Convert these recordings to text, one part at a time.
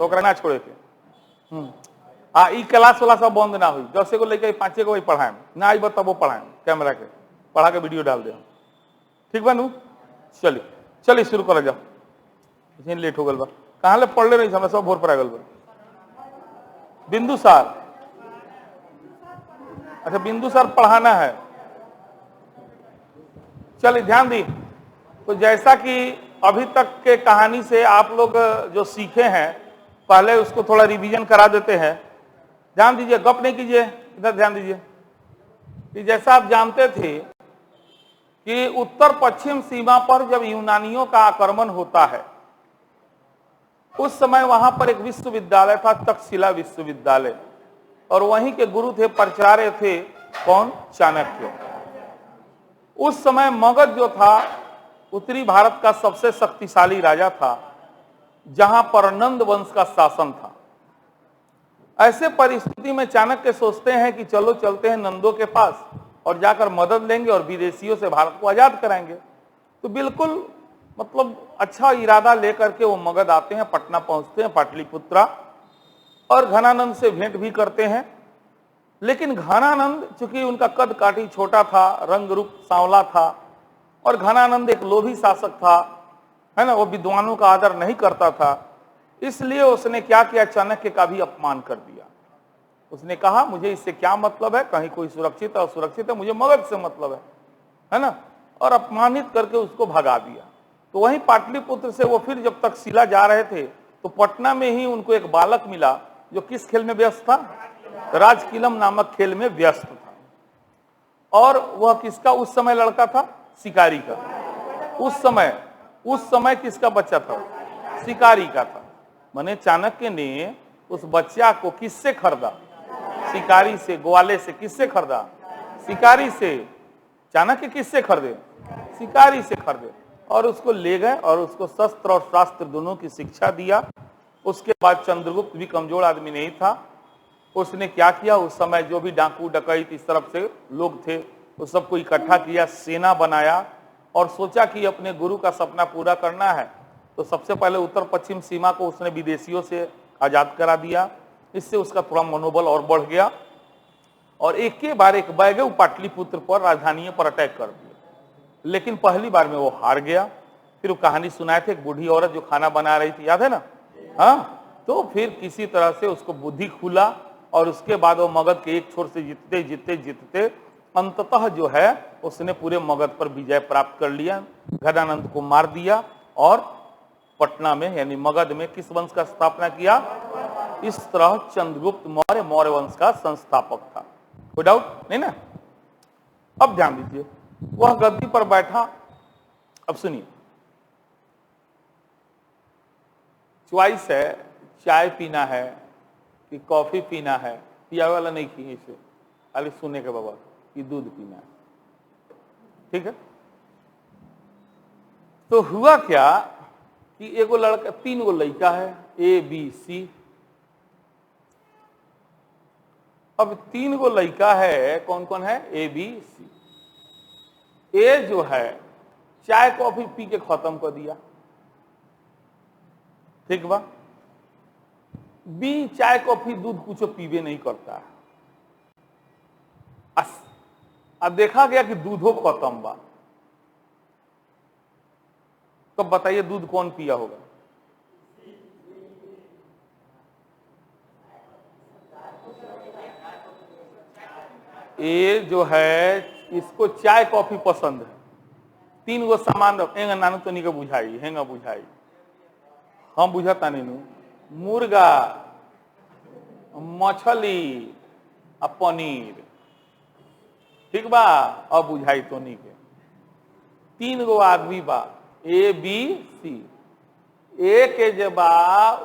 तो ना छोड़े के ई क्लास वाला सब बंद ना हुई 10 को लेके 5 को वही पढ़ाए ना आई तब वो पढ़ाए कैमरा के पढ़ा के वीडियो डाल दे ठीक बा नू चलिए चलिए शुरू कर जाओ लेट हो गल बा कहाँ ले पढ़ ले नहीं समय सब भोर पर आ गल बा बिंदुसार अच्छा बिंदुसार पढ़ाना है चलिए ध्यान दी तो जैसा कि अभी तक के कहानी से आप लोग जो सीखे हैं पहले उसको थोड़ा रिवीजन करा देते हैं ध्यान दीजिए गप नहीं कीजिए इधर ध्यान दीजिए कि जैसा आप जानते थे कि उत्तर पश्चिम सीमा पर जब यूनानियों का आक्रमण होता है उस समय वहां पर एक विश्वविद्यालय था तक्षशिला विश्वविद्यालय और वहीं के गुरु थे प्राचार्य थे कौन चाणक्य उस समय मगध जो था उत्तरी भारत का सबसे शक्तिशाली राजा था जहां पर नंद वंश का शासन था ऐसे परिस्थिति में चाणक्य सोचते हैं कि चलो चलते हैं नंदों के पास और जाकर मदद लेंगे और विदेशियों से भारत को आजाद कराएंगे तो बिल्कुल मतलब अच्छा इरादा लेकर के वो मगध आते हैं पटना पहुंचते हैं पाटलिपुत्रा और घनानंद से भेंट भी करते हैं लेकिन घनानंद चूंकि उनका कद काठी छोटा था रंग रूप सांवला था और घनानंद एक लोभी शासक था है ना वो विद्वानों का आदर नहीं करता था इसलिए उसने क्या किया चाणक्य का भी अपमान कर दिया उसने कहा मुझे इससे क्या मतलब है कहीं कोई सुरक्षित है असुरक्षित है मुझे मगध से मतलब है ना और अपमानित करके उसको भगा दिया तो वहीं पाटलिपुत्र से वो फिर जब तक शिला जा रहे थे तो पटना में ही उनको एक बालक मिला जो किस खेल में व्यस्त था राजकिलम नामक खेल में व्यस्त था और वह किसका उस समय लड़का था शिकारी का उस समय किसका बच्चा था शिकारी का था माने चाणक्य ने उस बच्चा को किससे खरीदा शिकारी से ग्वाले से किससे खरीदा शिकारी से चाणक्य किससे खरीदे शिकारी से खरीदे और उसको ले गए और उसको शस्त्र और शास्त्र दोनों की शिक्षा दिया उसके बाद चंद्रगुप्त भी कमजोर आदमी नहीं था उसने क्या किया उस समय जो भी डाकू डकैत इस तरफ से लोग थे उस सबको इकट्ठा किया सेना बनाया और सोचा कि अपने गुरु का सपना पूरा करना है तो सबसे पहले उत्तर पश्चिम सीमा को उसने विदेशियों से आजाद करा दिया इससे उसका थोड़ा मनोबल और बढ़ गया और एक के बार एक बैगे पाटलिपुत्र पर राजधानियों पर अटैक कर दिया लेकिन पहली बार में वो हार गया फिर वो कहानी सुनाए थे एक बूढ़ी औरत जो खाना बना रही थी याद है ना हाँ तो फिर किसी तरह से उसको बुद्धि खुला और उसके बाद वो मगध के एक छोर से जीतते जीतते जीतते अंततः जो है उसने पूरे मगध पर विजय प्राप्त कर लिया घनानंद को मार दिया और पटना में यानी मगध में किस वंश का स्थापना किया इस तरह चंद्रगुप्त मौर्य वंश का संस्थापक था कोई डाउट नहीं ना अब ध्यान दीजिए वह गद्दी पर बैठा अब सुनिए च्वाइस है चाय पीना है कि कॉफी पीना है पिया वाला नहीं की इसे खाली सुने के बाबा कि दूध पीना है ठीक है तो हुआ क्या कि एगो लड़का 3 गो लड़का है ए बी सी अब 3 गो लड़का है कौन कौन है ए बी सी ए जो है चाय कॉफी पी के खत्म कर दिया ठीक बा बी चाय कॉफी दूध कुछ पीबे नहीं करता अब देखा गया कि दूधो खत्म बा तो बताइए दूध कौन पिया होगा ये जो है इसको चाय कॉफी पसंद है 3 गो सामान एंगा नानू तो नहीं बुझाई हेंगा बुझाई हम बुझाता नहीं मुर्गा मछली आ पनीर ठीक बा अब बुझाई तो नहीं के 3 गो आदमी बा ए बी सी ए के जे बा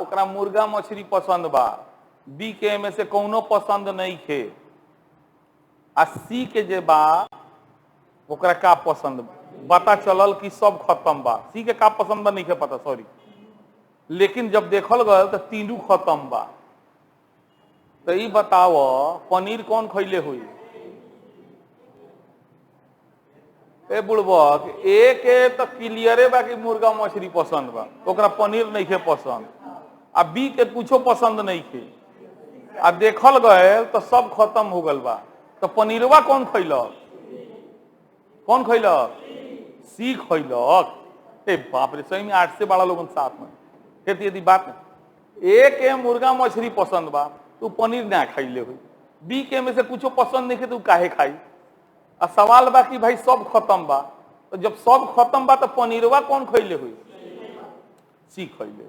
ओकरा मुर्गा मछली पसंद बा बी के में से कौनो पसंद नहीं खे आ सी के जे बा ओकरा का पसंद पता चलल कि सब खत्म बा सी के का पसंद बा नहीं खे पता सॉरी लेकिन जब देखल गल तो 3 खत्म बा तो ये बताओ पनीर कौन खैले हुई ए बुड़बक एक तो क्लियरे बा कि मुर्गा मछली पसंद बा ओकरा पनीर नहीं खे पसंद आ बी के कुछो पसंद नहीं थे, आ देखल गए तो सब खत्म हो गल बा। तो पनीरवा कौन खैलक? कौन खैलक? सी खैलक। ए बाप रे, सही में 8 से 12 लोगन साथ में। फिर यदि बात एक के मुर्गा मछली पसंद बा तू पनीर ना खैले हुई, बी के में से कुछो पसंद नहीं खे तू काहे खाई? आ सवाल बा कि भाई सब खत्म बा, तो जब सब खत्म बा तो पनीरवा कौन खैले हुई? सी खैले।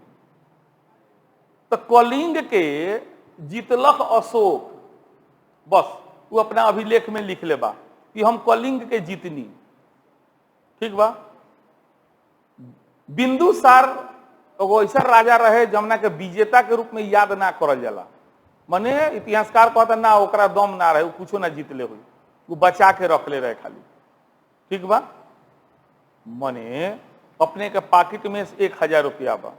तो कलिंग के जीतलक अशोक, बस वो अपना अभिलेख में लिख ले बा कि हम कलिंग के जीतनी। ठीक बा। बिंदुसार एगो ऐसा राजा रहे जमुना के विजेता के रूप में याद ना करल जाला। मने इतिहासकार कहता ना ओकरा दम ना रहे, कुछो ना जीतले हुई, वो बचा के रख ले रहे खाली। ठीक बा। मने अपने के पाकिट में 1000 रुपया बा,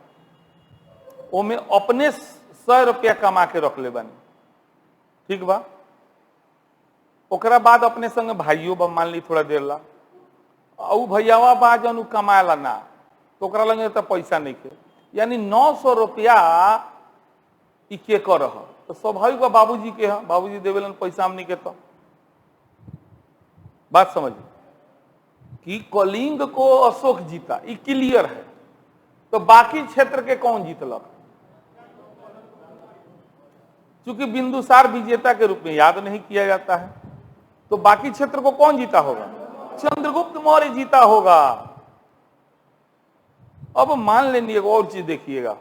ओमे अपने 100 रुपया कमा के रख ले बानी। ठीक बा। ओकरा बाद अपने संग भाइयों बा, मान ली थोड़ा देर ला, ऊ भैयावा बा जन कमाएला ना, तो ओकरा लगे तो पैसा नहीं के, यानी 900 रुपया ई के कर रहा। तो स्वाभाविक बा बाबूजी के है, बाबूजी देवेलन पैसा हमनी के। तो बात समझिए कि कलिंग को अशोक जीता, ये क्लियर है। तो बाकी क्षेत्र के कौन जीतलक? क्योंकि बिंदुसार विजेता के रूप में याद नहीं किया जाता है, तो बाकी क्षेत्र को कौन जीता होगा? चंद्रगुप्त मौर्य जीता होगा। अब मान लेनी एक और चीज देखिएगा,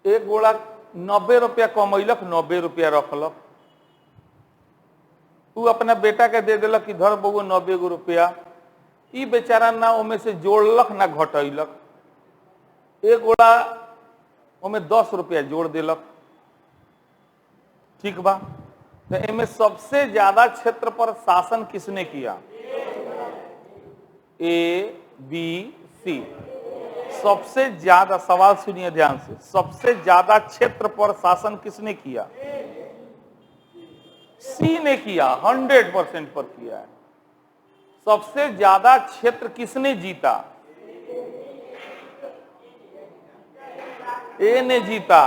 एक गोला 90 रुपया कमैलक, 90 रुपया रखलक, तू अपना बेटा के दे दिलक कि धर बबू 90 रुपया। ई बेचारा ना ओमे से जोड़लक ना घटैलक, एक गोला ओमे 10 रुपया जोड़ दिलक। ठीक बा। तो इनमें सबसे ज्यादा क्षेत्र पर शासन किसने किया? ए, बी, सी। सबसे ज्यादा, सवाल सुनिए ध्यान से, सबसे ज्यादा क्षेत्र पर शासन किसने किया? सी ने किया, 100% पर किया है। सबसे ज्यादा क्षेत्र किसने जीता? ए ने जीता।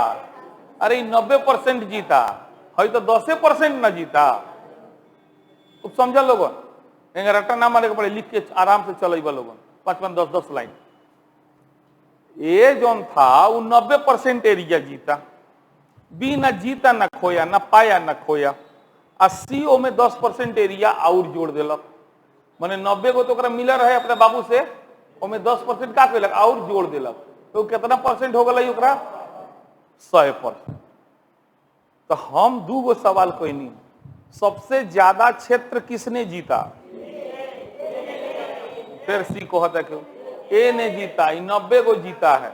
अरे 90% जीता है, तो 10% न जीता। तो समझ लोगन, रट्टा ना मारे के पड़े, लिख के आराम से चलेगा लोगन, 5-5, 10-10 लाइन। ए जोन था वो 90% एरिया जीता, बी ना जीता ना खोया, ना पाया ना खोया। 80 में 10% एरिया और जोड़ दिलक, माने 90 को तो ओकरा मिला रहे अपने बाबू से, ओमे 10% का कैलक और जोड़ दिलक, तो कितना परसेंट हो गई ओकरा? 100%। तो हम दू गो सवाल कहनी, सबसे ज्यादा क्षेत्र किसने जीता? फिर सी कहता क्यों? ए ने जीता, 90 को जीता है।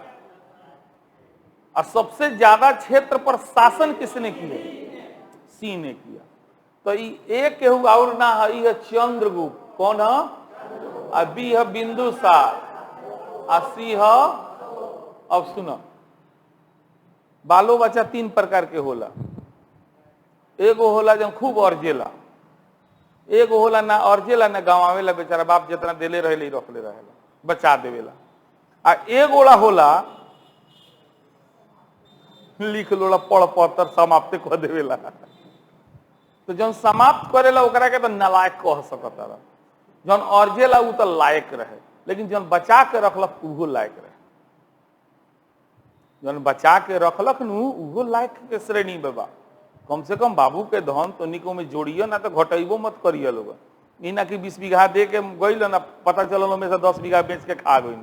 और सबसे ज्यादा क्षेत्र पर शासन किसने किया? सी ने किया। तो ए केहू और ना है, ये चंद्रगुप्त। कौन है? और बी है बिंदुसार, और सी है, अब सुनो, बालो बच्चा 3 प्रकार के होला। एगो होला जब खूब अर्जेला, एगो होला ना अर्जेला ना गंवावेला, बेचारा बाप जितना देले रहे रखले रहेला, बचा देवेला। आ एगोला होला लिख लोला, पढ़ पत्तर समाप्त कर देवेला। तो जौन समाप्त करेला ओकरा के तो नालायक कह सकता रहा। जौन अर्जेला उ तो लायक रहे, लेकिन जौन बचा के रखलक उहो लायक रहे। जौन बचा के रखलक नु उहो लायक के श्रेणी में बा। कम से कम बाबू के धन तो निको में जोड़ियो ना, तो घटेबो मत करिए लोग। ई ना कि 20 बीघा दे के गइल ना, पता चलल में से 10 बीघा बेच के खा गई,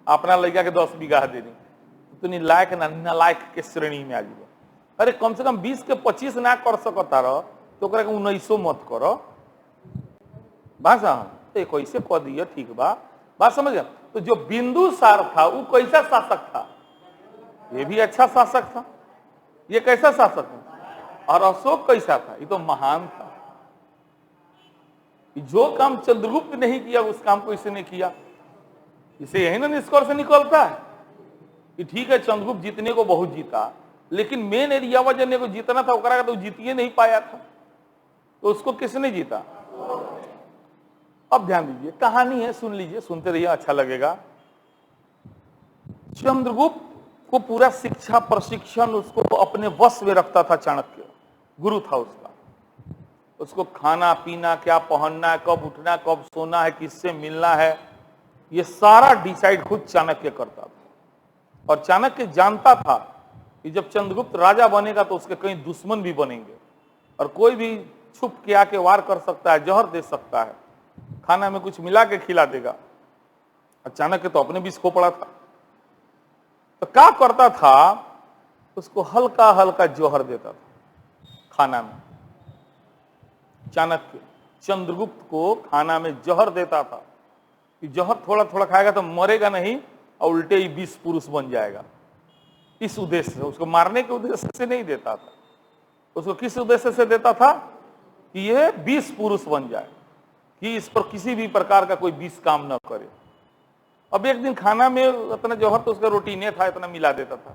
अपना लड़का के 10 बीघा दे दी, तो नी लायक ना नालायक के श्रेणी में आ जाइए। अरे कम से कम 20 के 25 ना कर सकता रह, तो 19 मत करो। भाषा तो कैसे कह दिया? ठीक बा, बात समझ गया। तो जो बिंदुसार था वो कैसा शासक था? ये भी अच्छा शासक था। ये कैसा शासक था? और अशोक कैसा था? ये तो महान था। जो काम चंद्रगुप्त नहीं किया उस काम को इसने किया। इसे यही ना निष्कर्ष निकलता है कि ठीक है चंद्रगुप्त जीतने को बहुत जीता, लेकिन मेन एरिया वजह को जीतना था ओकरा तो जीतिए नहीं पाया था, तो उसको किसने जीता? अब ध्यान दीजिए, कहानी है, सुन लीजिए, सुनते रहिए, अच्छा लगेगा। चंद्रगुप्त को पूरा शिक्षा प्रशिक्षण उसको अपने वश में रखता था। चाणक्य गुरु था उसका। उसको खाना पीना, क्या पहनना है, कब उठना, कब सोना है, किससे मिलना है, ये सारा डिसाइड खुद चाणक्य करता था। और चाणक्य जानता था कि जब चंद्रगुप्त राजा बनेगा तो उसके कई दुश्मन भी बनेंगे और कोई भी छुप के आके वार कर सकता है, जहर दे सकता है, खाना में कुछ मिला के खिला देगा। चाणक्य तो अपने बीच खो पड़ा था। तो क्या करता था, उसको हल्का हल्का जहर देता था खाना में। चाणक्य चंद्रगुप्त को खाना में जहर देता था कि जहर थोड़ा थोड़ा खाएगा तो मरेगा नहीं और उल्टे ही 20 पुरुष बन जाएगा। इस उद्देश्य से, उसको मारने के उद्देश्य से नहीं देता था। उसको किस उद्देश्य से देता था कि ये 20 पुरुष बन जाए, कि इस पर किसी भी प्रकार का कोई विष काम न करे। अब एक दिन खाना में इतना जौहर तो उसका रूटीन था, इतना मिला देता था।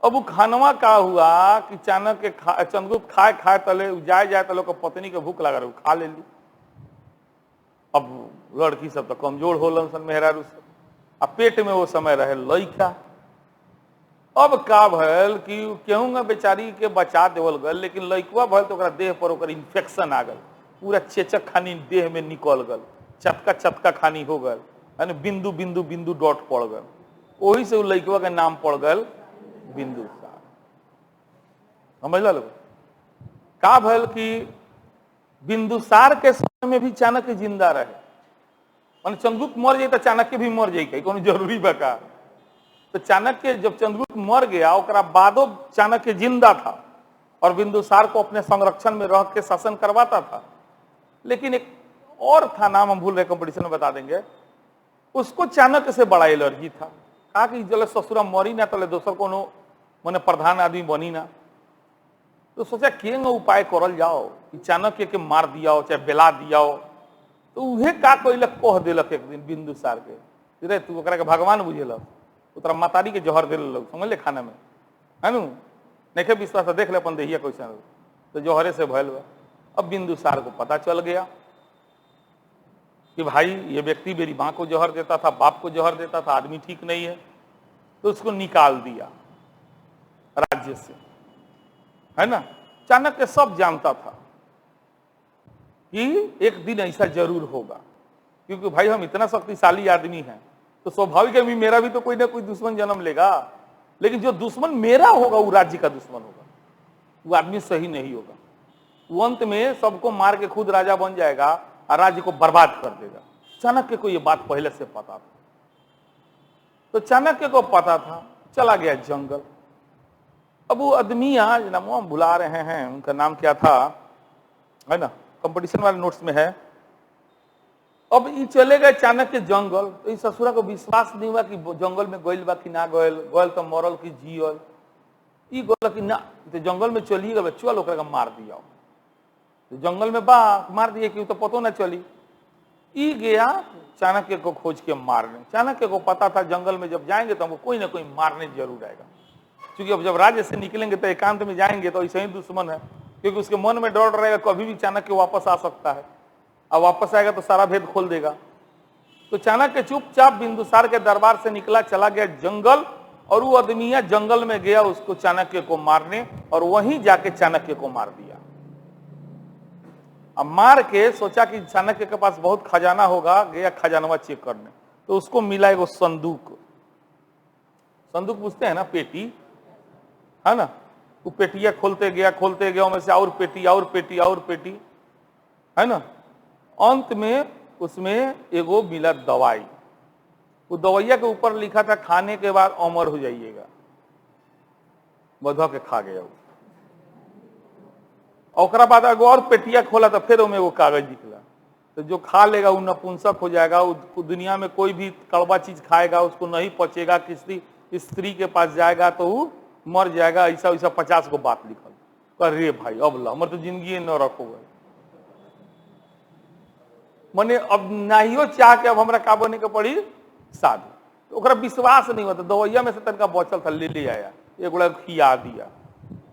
अब वो खानवा का हुआ कि चाणक्य चंद्रगुप्त खाए खाए तले जाए तले को पत्नी के भूख लगा रही, खा ले ली। अब लड़की सब तो कमजोर हो सन मेहरारू सब, अब पेट में वो समय रहे लइका। अब का भल कि केहूँगा बेचारी के बचा देवल गल, लेकिन लइकवा भल तो देह पर ओकर इन्फेक्शन आ गल, पूरा चेचक खानी देह में निकल गल, चटका चटका खानी हो गल, बिंदु बिंदु बिंदु डॉट पड़ गल। वही से लइकवा के नाम पड़ गल बिंदुसार। समझ लो का भल कि बिंदुसार के समय में भी चाणक्य जिंदा रहे। मान चंद्रगुप्त मर जाए तो चाणक्य भी मर जाए, कौन जरूरी बका। तो चाणक्य जब चंद्रगुप्त मर गया ओकरा बादो चाणक्य जिंदा था और बिंदुसार को अपने संरक्षण में रह के शासन करवाता था। लेकिन एक और था, नाम हम भूल रहे, कंपटीशन में बता देंगे। उसको चाणक्य से बड़ा एलर्जी था। कहा कि जले ससुरा मरी ना तले दोसर को मैंने प्रधान आदमी बनी ना। तो सोचा कि उपाय करल जाओ कि चाणक्य के मार दियाओ चाहे बेला दियाओ। तो उहे का कोइलक कह दिलक एक दिन बिंदुसार के, रे तू ओकरा के भगवान बुझेलक, उतरा मातारी के जहर दे लोग समझ ले खाना में, है नु नहीं विश्वास देख ले अपन देहिया कैसे। तो जहरे से भयल। अब बिंदुसार को पता चल गया कि भाई ये व्यक्ति मेरी माँ को जहर देता था, बाप को जहर देता था, आदमी ठीक नहीं है। तो उसको निकाल दिया राज्य से, है ना। चाणक्य सब जानता था कि एक दिन ऐसा जरूर होगा, क्योंकि भाई हम इतना शक्तिशाली आदमी हैं तो स्वाभाविक है मेरा भी तो कोई ना कोई दुश्मन जन्म लेगा। लेकिन जो दुश्मन मेरा होगा वो राज्य का दुश्मन होगा, वो आदमी सही नहीं होगा। वो अंत में सबको मार के खुद राजा बन जाएगा और राज्य को बर्बाद कर देगा। चाणक्य को ये बात पहले से पता था। तो चाणक्य को पता था, चला गया जंगल। अब वो आदमी आज नाम हम भुला रहे हैं, उनका नाम क्या था, है ना, कंपटीशन वाले नोट्स में है। अब ये चले गए चाणक्य जंगल। तो इस ससुरा को विश्वास नहीं हुआ कि जंगल में गइल बा कि ना गइल, गइल तो मरल कि जियल। ई गोल कि ना तो जंगल में चली गए, चल ओकरा के मार दिया। तो जंगल में बा मार दिए कि तो पतो ना चली। ई गया चाणक्य को खोज के मारने। चाणक्य को पता था जंगल में जब जाएंगे तो हमको कोई ना कोई मारने जरूर आएगा, क्योंकि अब जब राज्य से निकलेंगे तो एकांत में जाएंगे तो ऐसे ही दुश्मन है, क्योंकि उसके मन में डर रहेगा कभी भी चाणक्य वापस आ सकता है, और वापस आएगा तो सारा भेद खोल देगा। तो चाणक्य चुपचाप बिंदुसार के दरबार से निकला, चला गया जंगल, और वो आदमिया जंगल में गया उसको चाणक्य को मारने, और वहीं जाके चाणक्य को मार दिया। अब मार के सोचा कि चाणक्य के पास बहुत खजाना होगा, गया खजानवा चेक करने। तो उसको मिला एगो संदूक। संदूक पूछते हैं ना, पेटी, है ना। वो पेटिया खोलते गया उनमें से और पेटी और पेटी और पेटी, है ना। अंत में उसमें एगो मिला दवाई। वो दवाइया के ऊपर लिखा था खाने के बाद अमर हो जाइएगा। बधवा के खा गया वो। और बाद एगो और पेटिया खोला तो फिर उनमें वो कागज निकला। तो जो खा लेगा वो नपुंसक हो जाएगा, वो दुनिया में कोई भी कड़वा चीज खाएगा उसको नहीं पचेगा, किसी स्त्री के पास जाएगा तो वो मर जाएगा। ऐसा ऐसा 50 को बात लिखल। अरे भाई अब हमर तो जिंदगी न रखो गए, मने अब नाहियो चाह के अब हमरा का बने के पड़ी साधु। तो ओकरा विश्वास नहीं होता, दवाइया में से तनका बचल था, ले आया, एक गोला खिया दिया,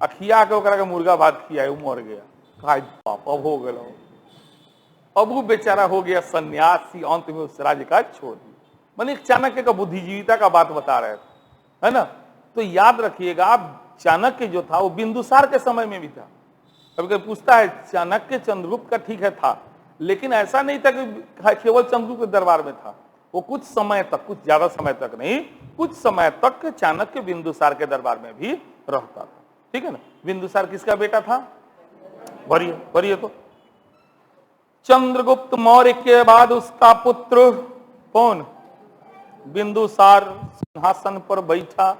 आ खिया के ओकरा के मुर्गा भात खिया, वो मर गया। खाई बाप अब हो गया। अब वो बेचारा हो गया सन्यासी, अंत में उस राज्य का छोड़ दिया। मैंने चाणक्य का बुद्धिजीविता का बात बता रहे थे है ना। तो याद रखिएगा, आप चाणक्य जो था वो बिंदुसार के समय में भी था। कभी कभी पूछता है चाणक्य चंद्रगुप्त का ठीक है था, लेकिन ऐसा नहीं था कि केवल चंद्रगुप्त के दरबार में था। वो कुछ समय तक, कुछ ज्यादा समय तक नहीं, कुछ समय तक चाणक्य बिंदुसार के दरबार में भी रहता था। ठीक है ना। बिंदुसार किसका बेटा था? वरीय तो चंद्रगुप्त मौर्य के बाद उसका पुत्र कौन? बिंदुसार सिंहासन पर बैठा।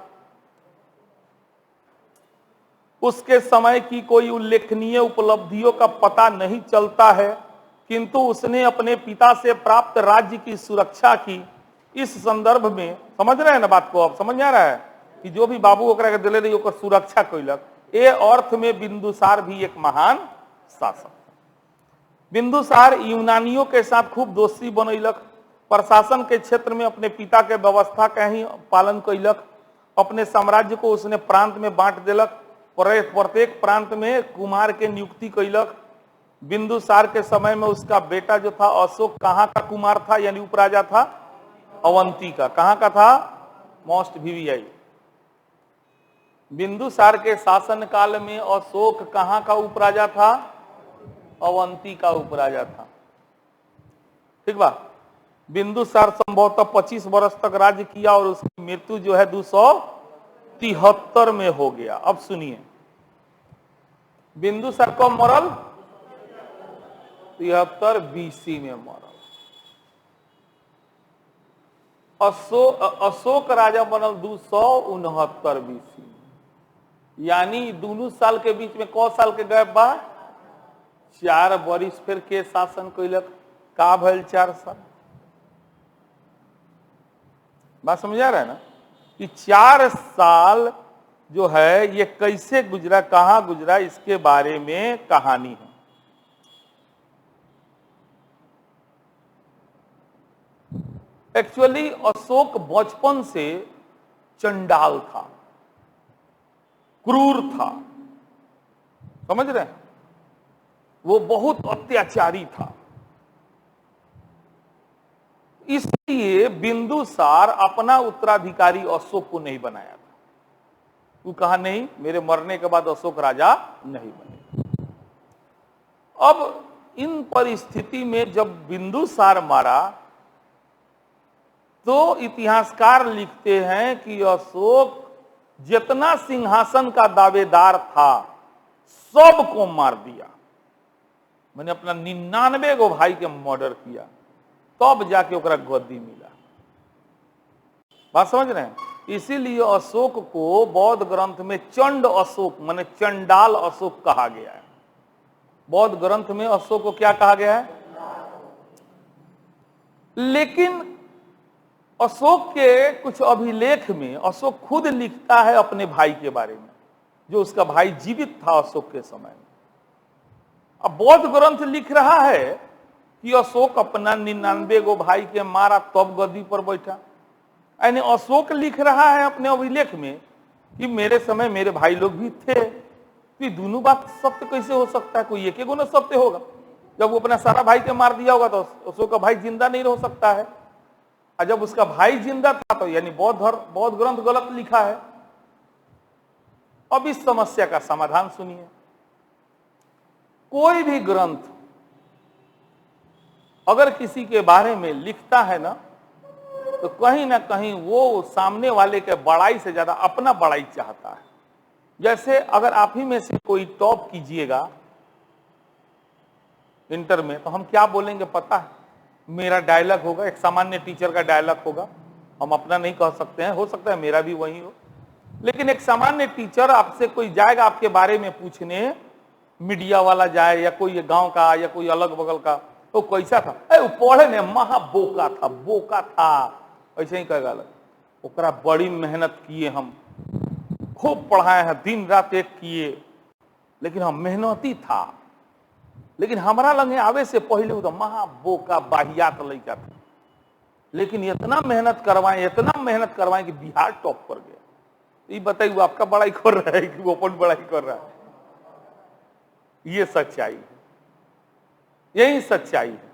उसके समय की कोई उल्लेखनीय उपलब्धियों का पता नहीं चलता है, किंतु उसने अपने पिता से प्राप्त राज्य की सुरक्षा की। इस संदर्भ में समझ रहे हैं ना बात को? अब समझ आ रहा है कि जो भी बाबू ओकरा के दिले रही ओकर सुरक्षा कैलक, ए अर्थ में बिंदुसार भी एक महान शासक। बिंदुसार यूनानियों के साथ खूब दोस्ती बनैलक, प्रशासन के क्षेत्र में अपने पिता के व्यवस्था का ही पालन कैलक। अपने साम्राज्य को उसने प्रांत में बांट देलक, प्रत्येक प्रांत में कुमार के नियुक्ति कैलक। बिंदुसार के समय में उसका बेटा जो था अशोक कहाँ का कुमार था, यानी उपराजा था? अवंती का। कहाँ का था? Most VVI. बिंदुसार के शासन काल में अशोक कहाँ का उपराजा था? अवंती का उपराजा था। ठीक बा। बिंदुसार संभवतः 25 वर्ष तक राज्य किया और उसकी मृत्यु जो है 273 में हो गया। अब सुनिए, बिंदुसार कब मरल? 73 बीसी में मरल। अशोक राजा बनल 269 बीसी में, यानी दोनों साल के बीच में कौ साल के गैप बा? 4 वर्ष फिर के शासन कैलक। का भल 4 साल? बात समझ आ रहा है ना कि 4 साल जो है ये कैसे गुजरा, कहां गुजरा, इसके बारे में कहानी है। एक्चुअली अशोक बचपन से चंडाल था, क्रूर था। समझ रहे हैं? वो बहुत अत्याचारी था। इसलिए बिंदुसार अपना उत्तराधिकारी अशोक को नहीं बनाया था। वो कहा नहीं, मेरे मरने के बाद अशोक राजा नहीं बने। अब इन परिस्थिति में जब बिंदुसार मारा तो इतिहासकार लिखते हैं कि अशोक जितना सिंहासन का दावेदार था सबको मार दिया। मैंने अपना 99 गो भाई के मर्डर किया, तब जाके ओकरा गद्दी मिला। बात समझ रहे हैं? इसीलिए अशोक को बौद्ध ग्रंथ में चंड अशोक माने चंडाल अशोक कहा गया है। बौद्ध ग्रंथ में अशोक को क्या कहा गया है? लेकिन अशोक के कुछ अभिलेख में अशोक खुद लिखता है अपने भाई के बारे में, जो उसका भाई जीवित था अशोक के समय में। अब बौद्ध ग्रंथ लिख रहा है कि अशोक अपना 99 गो भाई के मारा तब गद्दी पर बैठा। यानी अशोक लिख रहा है अपने अभिलेख में कि मेरे समय मेरे भाई लोग भी थे। तो ये दोनों बात सत्य कैसे हो सकता है? कोई एक न सत्य होगा। जब वो अपना सारा भाई के मार दिया होगा तो अशोक का भाई जिंदा नहीं रह सकता है, और जब उसका भाई जिंदा था तो यानी बौद्ध ग्रंथ गलत लिखा है। अब इस समस्या का समाधान सुनिए। कोई भी ग्रंथ अगर किसी के बारे में लिखता है ना, तो कहीं ना कहीं वो सामने वाले के बड़ाई से ज्यादा अपना बड़ाई चाहता है। जैसे अगर आप ही में से कोई टॉप कीजिएगा इंटर में, तो हम क्या बोलेंगे पता है? मेरा डायलॉग होगा, एक सामान्य टीचर का डायलॉग होगा। हम अपना नहीं कह सकते हैं, हो सकता है मेरा भी वही हो। लेकिन एक सामान्य टीचर आपसे कोई जाएगा आपके बारे में पूछने, मीडिया वाला जाए या कोई गांव का या कोई अलग बगल का, तो कैसा था? वो पढ़े ने महा बोका था, ऐसे ही कहेगा। ओकरा बड़ी मेहनत किए, हम खूब पढ़ाए हैं, दिन रात एक किए, लेकिन हम मेहनती था। लेकिन हमारा लगे आवे से पहले वो तो महा बोका बाहियात लड़का था। लेकिन इतना मेहनत करवाएं कि बिहार टॉप पर गया। ये बताइए वो आपका बड़ाई कर रहा है कि वो अपन बड़ाई कर रहा है? ये सच्चाई है, यही सच्चाई है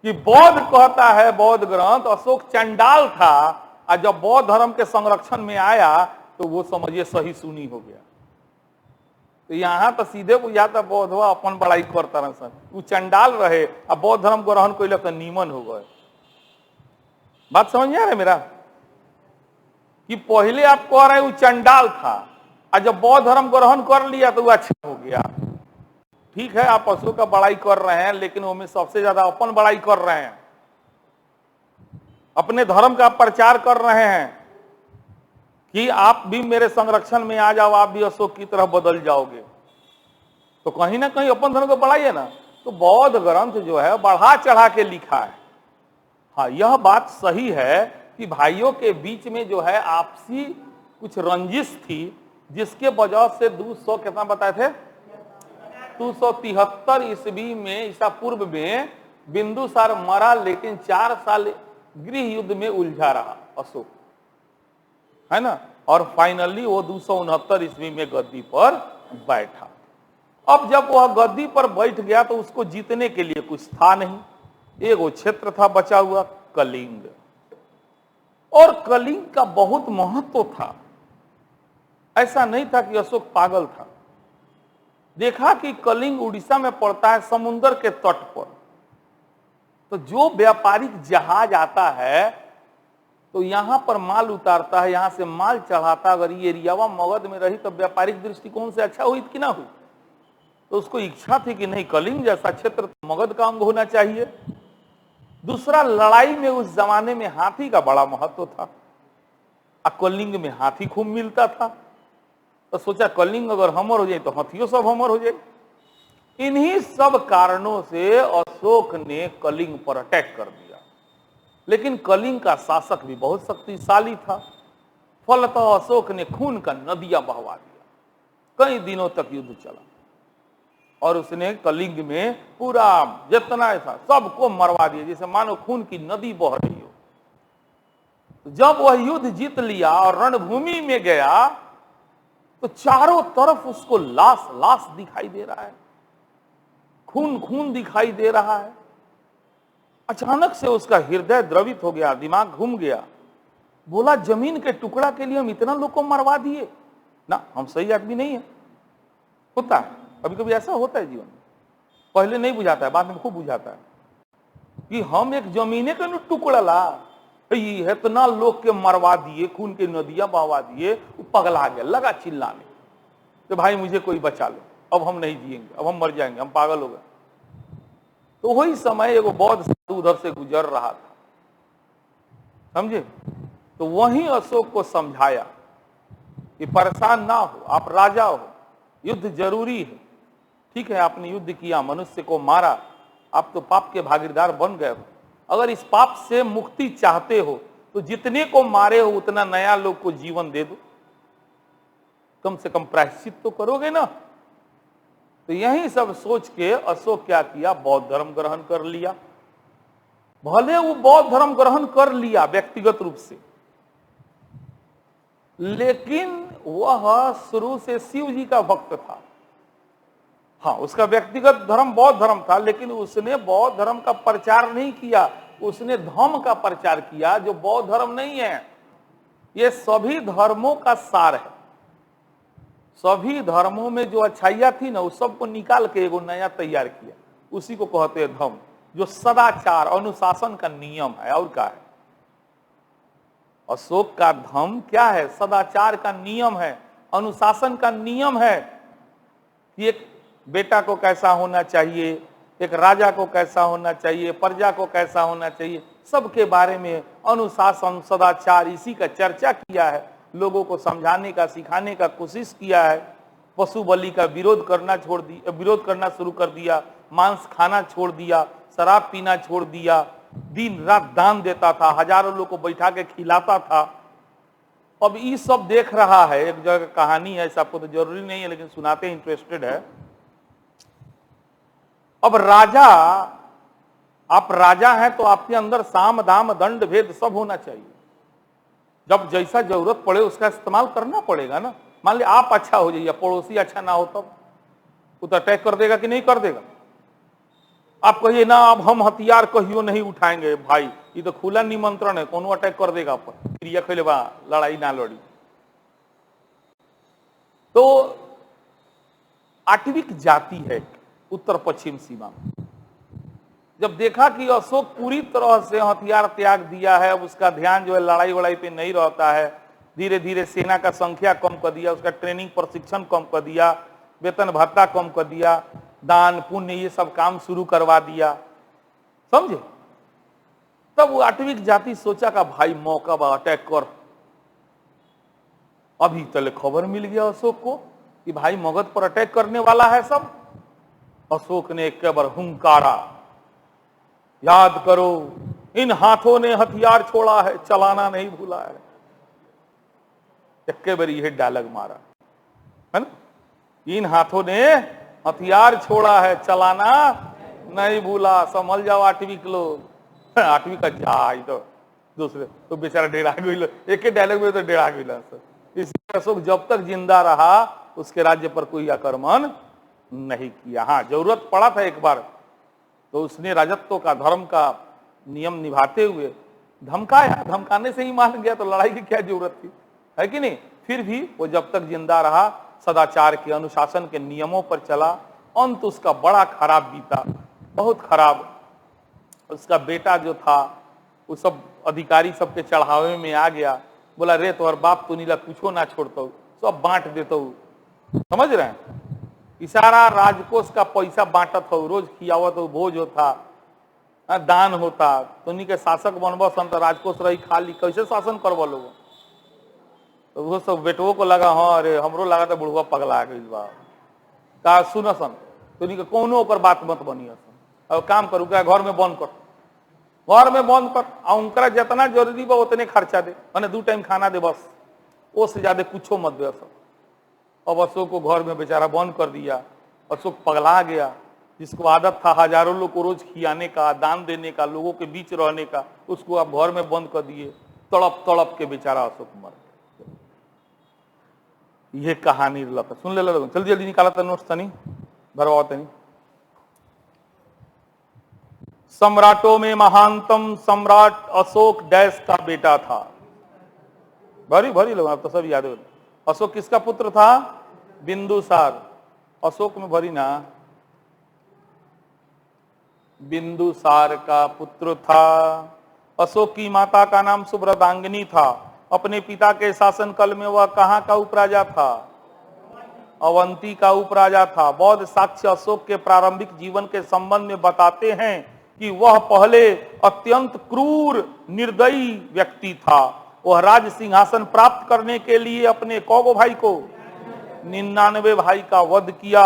कि बौद्ध कहता है, बौद्ध ग्रंथ, अशोक चंडाल था और जब बौद्ध धर्म के संरक्षण में आया तो वो समझिए सही सुनी हो गया। तो यहाँ तो सीधे बुझाता बौद्ध अपन बड़ाई करता रह सन, वो चंडाल रहे अब बौद्ध धर्म ग्रहण कोई तो नीमन हो गए। बात समझ में आ रहा है मेरा कि पहले आप कह रहे वो चंडाल था और जब बौद्ध धर्म ग्रहण कर लिया तो वो अच्छा हो गया। ठीक है आप पशु का बड़ाई कर रहे हैं, लेकिन वो में सबसे ज्यादा अपन बड़ाई कर रहे हैं, अपने धर्म का प्रचार कर रहे हैं कि आप भी मेरे संरक्षण में आ जाओ, आप भी अशोक की तरह बदल जाओगे। तो कहीं ना कहीं अपन धर्म को बढ़ाइए ना। तो बौद्ध ग्रंथ जो है बढ़ा चढ़ा के लिखा है। हाँ यह बात सही है कि भाइयों के बीच में जो है आपसी कुछ रंजिश थी, जिसके वजह से 200 कितना बताए थे 273 ईस्वी में ईसा पूर्व में बिंदुसार मरा, लेकिन 4 साल गृह युद्ध में उलझा रहा अशोक, है ना। और फाइनली वो 269 ईस्वी में गद्दी पर बैठा। अब जब वह गद्दी पर बैठ गया तो उसको जीतने के लिए कुछ था नहीं, एक वो क्षेत्र था बचा हुआ कलिंग, और कलिंग का बहुत महत्व था। ऐसा नहीं था कि अशोक पागल था। देखा कि कलिंग उड़ीसा में पड़ता है समुद्र के तट पर, तो जो व्यापारिक जहाज आता है तो यहां पर माल उतारता है, यहां से माल चढ़ाता। अगर ये एरियावा मगध में रही तो व्यापारिक दृष्टिकोण से अच्छा हुई कि ना हुई। तो उसको इच्छा थी कि नहीं कलिंग जैसा क्षेत्र मगध का अंग होना चाहिए। दूसरा, लड़ाई में उस जमाने में हाथी का बड़ा महत्व था, कलिंग में हाथी खूब मिलता था। तो सोचा कलिंग अगर हमर हो जाए तो हाथियों सब हमर हो जाए। इन्हीं सब कारणों से अशोक ने कलिंग पर अटैक कर दिया, लेकिन कलिंग का शासक भी बहुत शक्तिशाली था। फलतः अशोक ने खून का नदियां बहवा दिया, कई दिनों तक युद्ध चला और उसने कलिंग में पूरा जितना था सबको मरवा दिया, जैसे मानो खून की नदी बह रही हो। तो जब वह युद्ध जीत लिया और रणभूमि में गया तो चारों तरफ उसको लाश लाश दिखाई दे रहा है, खून खून दिखाई दे रहा है। अचानक से उसका हृदय द्रवित हो गया, दिमाग घूम गया। बोला जमीन के टुकड़ा के लिए हम इतना लोग को मरवा दिए ना, हम सही आदमी नहीं है। होता है कभी कभी ऐसा होता है जीवन में, पहले नहीं बुझाता है बाद में खूब बुझाता है कि हम एक जमीने का टुकड़ा ला इतना लोग के मरवा दिए, खून की नदियां बहवा दिए। वो पगला गया, लगा चिल्लाने तो भाई मुझे कोई बचा लो, अब हम नहीं जिएंगे, अब हम मर जाएंगे, हम पागल हो गए। तो वही समय एगो बौद्ध साधु उधर से गुजर रहा था, समझे। तो वहीं अशोक को समझाया कि परेशान ना हो, आप राजा हो, युद्ध जरूरी है। ठीक है आपने युद्ध किया, मनुष्य को मारा, आप तो पाप के भागीदार बन गए हो। अगर इस पाप से मुक्ति चाहते हो तो जितने को मारे हो उतना नया लोग को जीवन दे दो, कम से कम प्रायश्चित तो करोगे ना। तो यही सब सोच के अशोक क्या किया, बौद्ध धर्म ग्रहण कर लिया। भले वो बौद्ध धर्म ग्रहण कर लिया व्यक्तिगत रूप से, लेकिन वह शुरू से शिव जी का भक्त था। हाँ उसका व्यक्तिगत धर्म बौद्ध धर्म था, लेकिन उसने बौद्ध धर्म का प्रचार नहीं किया, उसने धम्म का प्रचार किया जो बौद्ध धर्म नहीं है। ये सभी धर्मों का सार है। सभी धर्मों में जो अच्छाइयां थी ना उस सबको निकाल के एगो नया तैयार किया, उसी को कहते हैं धम्म, जो सदाचार अनुशासन का नियम है। और क्या है अशोक का धम्म, क्या है, सदाचार का नियम है, अनुशासन का नियम है कि एक बेटा को कैसा होना चाहिए, एक राजा को कैसा होना चाहिए, प्रजा को कैसा होना चाहिए, सबके बारे में अनुशासन सदाचार इसी का चर्चा किया है। लोगों को समझाने का सिखाने का कोशिश किया है। पशु बलि का विरोध करना शुरू कर दिया, मांस खाना छोड़ दिया, शराब पीना छोड़ दिया, दिन रात दान देता था, हजारों लोग को बैठा के खिलाता था। अब ये सब देख रहा है, एक जगह कहानी है, सबको तो जरूरी नहीं है लेकिन सुनाते हैं, इंटरेस्टेड है। अब राजा, आप राजा हैं तो आपके अंदर साम दाम दंड भेद सब होना चाहिए। जब जैसा जरूरत पड़े उसका इस्तेमाल करना पड़ेगा ना। मान लिया आप अच्छा हो जाइए, पड़ोसी अच्छा ना हो तब वो तो अटैक कर देगा कि नहीं कर देगा। आप कहिए ना अब हम हथियार कहियो नहीं उठाएंगे, भाई ये तो खुला निमंत्रण है, कौन अटैक कर देगा पर क्रिया खेले बा लड़ाई ना लड़ी। तो आटविक जाति है उत्तर पश्चिम सीमा में। जब देखा कि अशोक पूरी तरह से हथियार त्याग दिया है, अब उसका ध्यान जो है लड़ाई वड़ाई पे नहीं रहता है, धीरे धीरे सेना का संख्या कम कर दिया, उसका ट्रेनिंग प्रशिक्षण कम कर दिया, वेतन भत्ता कम कर दिया, दान पुण्य ये सब काम शुरू करवा दिया, समझे। तब वो आटविक जाति सोचा का भाई मौका बा अटैक कर। अभी तले खबर मिल गया अशोक को कि भाई मगध पर अटैक करने वाला है सब। अशोक ने एक बार हुंकारा, याद करो इन हाथों ने हथियार छोड़ा है, चलाना नहीं भूला है। एक बार यह डायलॉग मारा है ना, इन हाथों ने हथियार छोड़ा है, चलाना नहीं भूला। समझ जाओ आठवीं लोग, आठवीं का जा तो दूसरे तो बेचारा डेरा गई, एक ही डायलॉग में तो डेरा गई। इसलिए अशोक जब तक जिंदा रहा उसके राज्य पर कोई आक्रमण नहीं किया। हाँ, जरूरत पड़ा था एक बार तो उसने राजत्व का धर्म का नियम निभाते हुए धमकाया, धमकाने से ही मान गया तो लड़ाई की क्या जरूरत थी, है कि नहीं। फिर भी वो जब तक जिंदा रहा सदाचार के अनुशासन के नियमों पर चला। अंत उसका बड़ा खराब बीता, बहुत खराब। उसका बेटा जो था वो सब अधिकारी सबके चढ़ावे में आ गया, बोला रे तो और बाप तो नीला कुछो ना छोड़ता हूँ, सब बांट देता हूँ। समझ रहे हैं, इशारा राजकोष का पैसा बांटत हो, रोज खियावत हो, भोज होता, दान होता, तुनी के शासक बनबो सन तो राजकोष रही खाली, कैसे शासन करबो लोग। तो वो सब बेटवो को लगा हाँ अरे हमरो लगा तो बुढ़वा पगला गई बा का सुन सन, तुनी के कोनो ओकर बात मत बनिया सन। और काम करू क्या, घर में बंद कर, घर में बंद कर, और उनका जितना जरूरी बा उतने खर्चा दे, मैंने 2 टाइम खाना दे बस, उससे ज्यादा कुछो मत दे सब। अब अशोक को घर में बेचारा बंद कर दिया। अशोक पगला गया, जिसको आदत था हजारों लोग को रोज खियाने का, दान देने का, लोगों के बीच रहने का, उसको आप घर में बंद कर दिए। तड़प तड़प के बेचारा अशोक मर गया। ये कहानी लगा, सुन ले लोग, जल्दी जल्दी निकाला था नोट्स तनी भरवा तनी। सम्राटों में महानतम सम्राट अशोक डैश का बेटा था। भरी भरी लोग, आप तो सब याद हो। अशोक किसका पुत्र था? बिंदुसार। अशोक में भरी ना, बिंदुसार का पुत्र था। अशोक की माता का नाम सुब्रतांगिनी था। अपने पिता के शासनकाल में वह कहाँ का उपराजा था? अवंती का उपराजा था। बौद्ध साक्ष्य अशोक के प्रारंभिक जीवन के संबंध में बताते हैं कि वह पहले अत्यंत क्रूर निर्दयी व्यक्ति था। वह राज सिंहासन प्राप्त करने के लिए अपने कौगो भाई को 99 भाई का वध किया।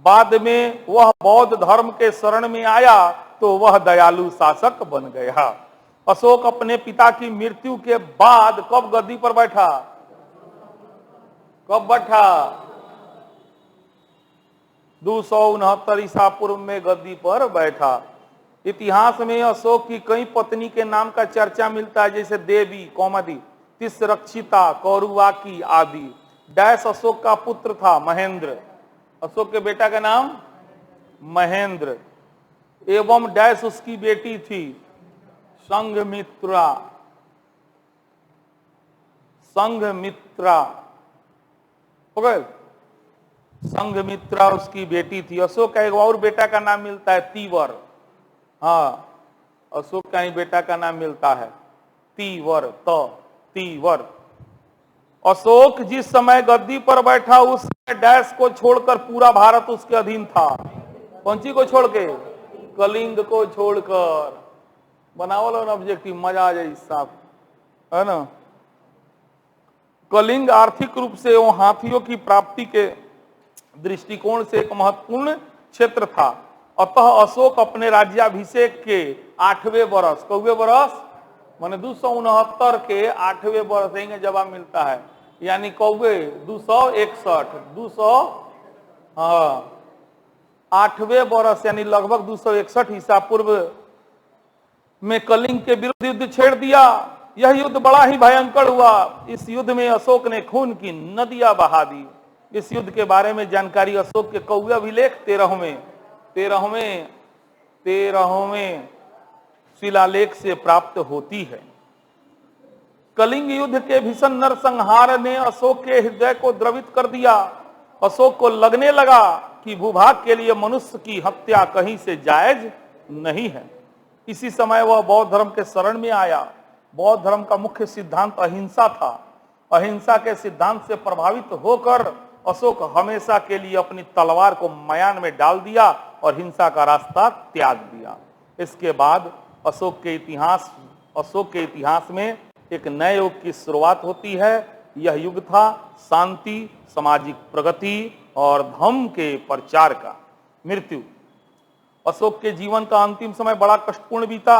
बाद में वह बौद्ध धर्म के शरण में आया तो वह दयालु शासक बन गया। अशोक अपने पिता की मृत्यु के बाद कब गद्दी पर बैठा? कब बैठा? 269 ईसा पूर्व में गद्दी पर बैठा। इतिहास में अशोक की कई पत्नी के नाम का चर्चा मिलता है, जैसे देवी, कौमुदी, तिस्रक्षिता, कौरुवाकी आदि। डैश अशोक का पुत्र था महेंद्र। अशोक के बेटा का नाम महेंद्र एवं डैश उसकी बेटी थी संघमित्रा। संघमित्रा हो गए, संघमित्रा उसकी बेटी थी। अशोक का एक और बेटा का नाम मिलता है तीवर। हाँ, अशोक का ही बेटा का नाम मिलता है तीवर, तीवर। अशोक जिस समय गद्दी पर बैठा उस समय डैश को छोड़कर पूरा भारत उसके अधीन था। कौन सी को छोड़ के? कलिंग को छोड़कर। बनावल ऑब्जेक्टिव, मजा आ जाए साहब, है ना। कलिंग आर्थिक रूप से वो हाथियों की प्राप्ति के दृष्टिकोण से एक महत्वपूर्ण क्षेत्र था। अतः अशोक अपने राज्याभिषेक के 8वें वर्ष, कौवे वर्ष माने 269 के 8वें वर्ष, यही जवाब मिलता है, यानी कौवे 261, 8वें वर्ष यानी लगभग 261 ईसा पूर्व में कलिंग के विरुद्ध युद्ध छेड़ दिया। यह युद्ध बड़ा ही भयंकर हुआ। इस युद्ध में अशोक ने खून की नदियां बहा दी। इस युद्ध के बारे में जानकारी अशोक के कौवे अभिलेख 13वें 13वें शिलालेख से प्राप्त होती है। कलिंग युद्ध के भीषण नरसंहार ने अशोक के हृदय को द्रवित कर दिया। अशोक को लगने लगा कि भूभाग के लिए मनुष्य की हत्या कहीं से जायज नहीं है। इसी समय वह बौद्ध धर्म के शरण में आया। बौद्ध धर्म का मुख्य सिद्धांत अहिंसा था। अहिंसा के सिद्धांत से प्रभावित होकर अशोक हमेशा के लिए अपनी तलवार को मयान में डाल दिया और हिंसा का रास्ता त्याग दिया। इसके बाद अशोक के इतिहास में एक नए युग की शुरुआत होती है। यह युग था शांति, सामाजिक प्रगति और धम्म के प्रचार का। मृत्यु। अशोक के जीवन का अंतिम समय बड़ा कष्टपूर्ण बीता।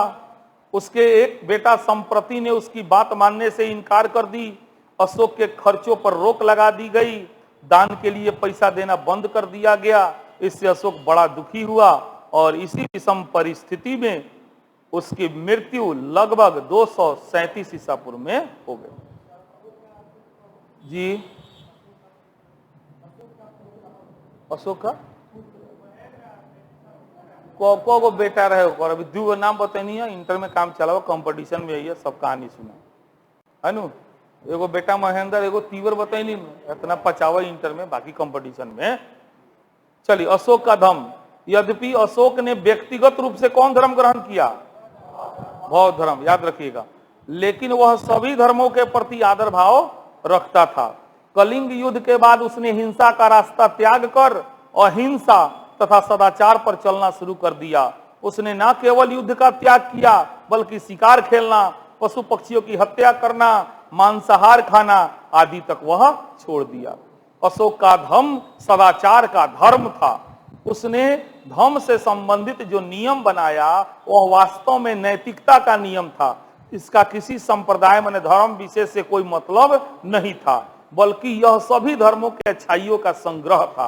उसके एक बेटा संप्रति ने उसकी बात मानने से इनकार कर दी। अशोक के खर्चों पर रोक लगा दी गई। दान के लिए पैसा देना बंद कर दिया गया। इससे अशोक बड़ा दुखी हुआ और इसी विषम परिस्थिति में उसकी मृत्यु लगभग 237 ईसा पूर्व में हो गई। जी, अशोक का को बेटा रहे और अभी 2 नाम बतानी है। इंटर में काम चला हुआ, कंपटीशन में है, सब कहानी सुना है नु। एगो बेटा महेंद्र, एगो तीवर बताइनी, इतना पचावा इंटर में, बाकी कंपटीशन में। चलिए, अशोक का धर्म। यद्यपि अशोक ने व्यक्तिगत रूप से कौन धर्म ग्रहण किया? बौद्ध धर्म, याद रखिएगा। लेकिन वह सभी धर्मों के प्रति आदर भाव रखता था। कलिंग युद्ध के बाद उसने हिंसा का रास्ता त्याग कर अहिंसा तथा सदाचार पर चलना शुरू कर दिया। उसने न केवल युद्ध का त्याग किया बल्कि शिकार खेलना, पशु पक्षियों की हत्या करना, मांसाहार खाना आदि तक वह छोड़ दिया। अशोक का धर्म सदाचार का धर्म था। उसने धर्म से संबंधित जो नियम बनाया वह वास्तव में नैतिकता का नियम था। इसका किसी संप्रदाय माने धर्म विशेष से कोई मतलब नहीं था, बल्कि यह सभी धर्मों के अच्छाइयों का संग्रह था।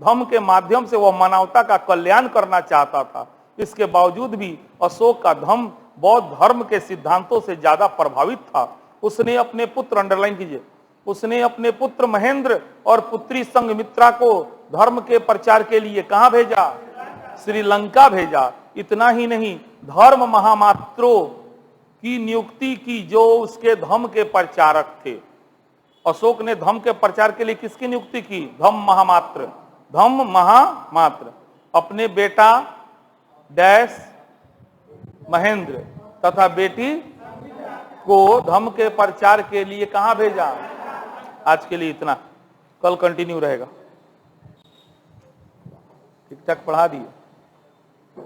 धर्म के माध्यम से वह मानवता का कल्याण करना चाहता था। इसके बावजूद भी अशोक का धर्म बौद्ध धर्म के सिद्धांतों से ज्यादा प्रभावित था। उसने अपने पुत्र, अंडरलाइन कीजिए, उसने अपने पुत्र महेंद्र और पुत्री संघमित्रा को धर्म के प्रचार के लिए कहां भेजा? श्रीलंका भेजा। इतना ही नहीं, धर्म महामात्रों की नियुक्ति की जो उसके धर्म के प्रचारक थे। अशोक ने धर्म के प्रचार के लिए किसकी नियुक्ति की? धम्म महामात्र। अपने बेटा डैश महेंद्र तथा बेटी को धम्म के प्रचार के लिए कहां भेजा? आज के लिए इतना, कल कंटिन्यू रहेगा। ठीक ठाक पढ़ा दिए।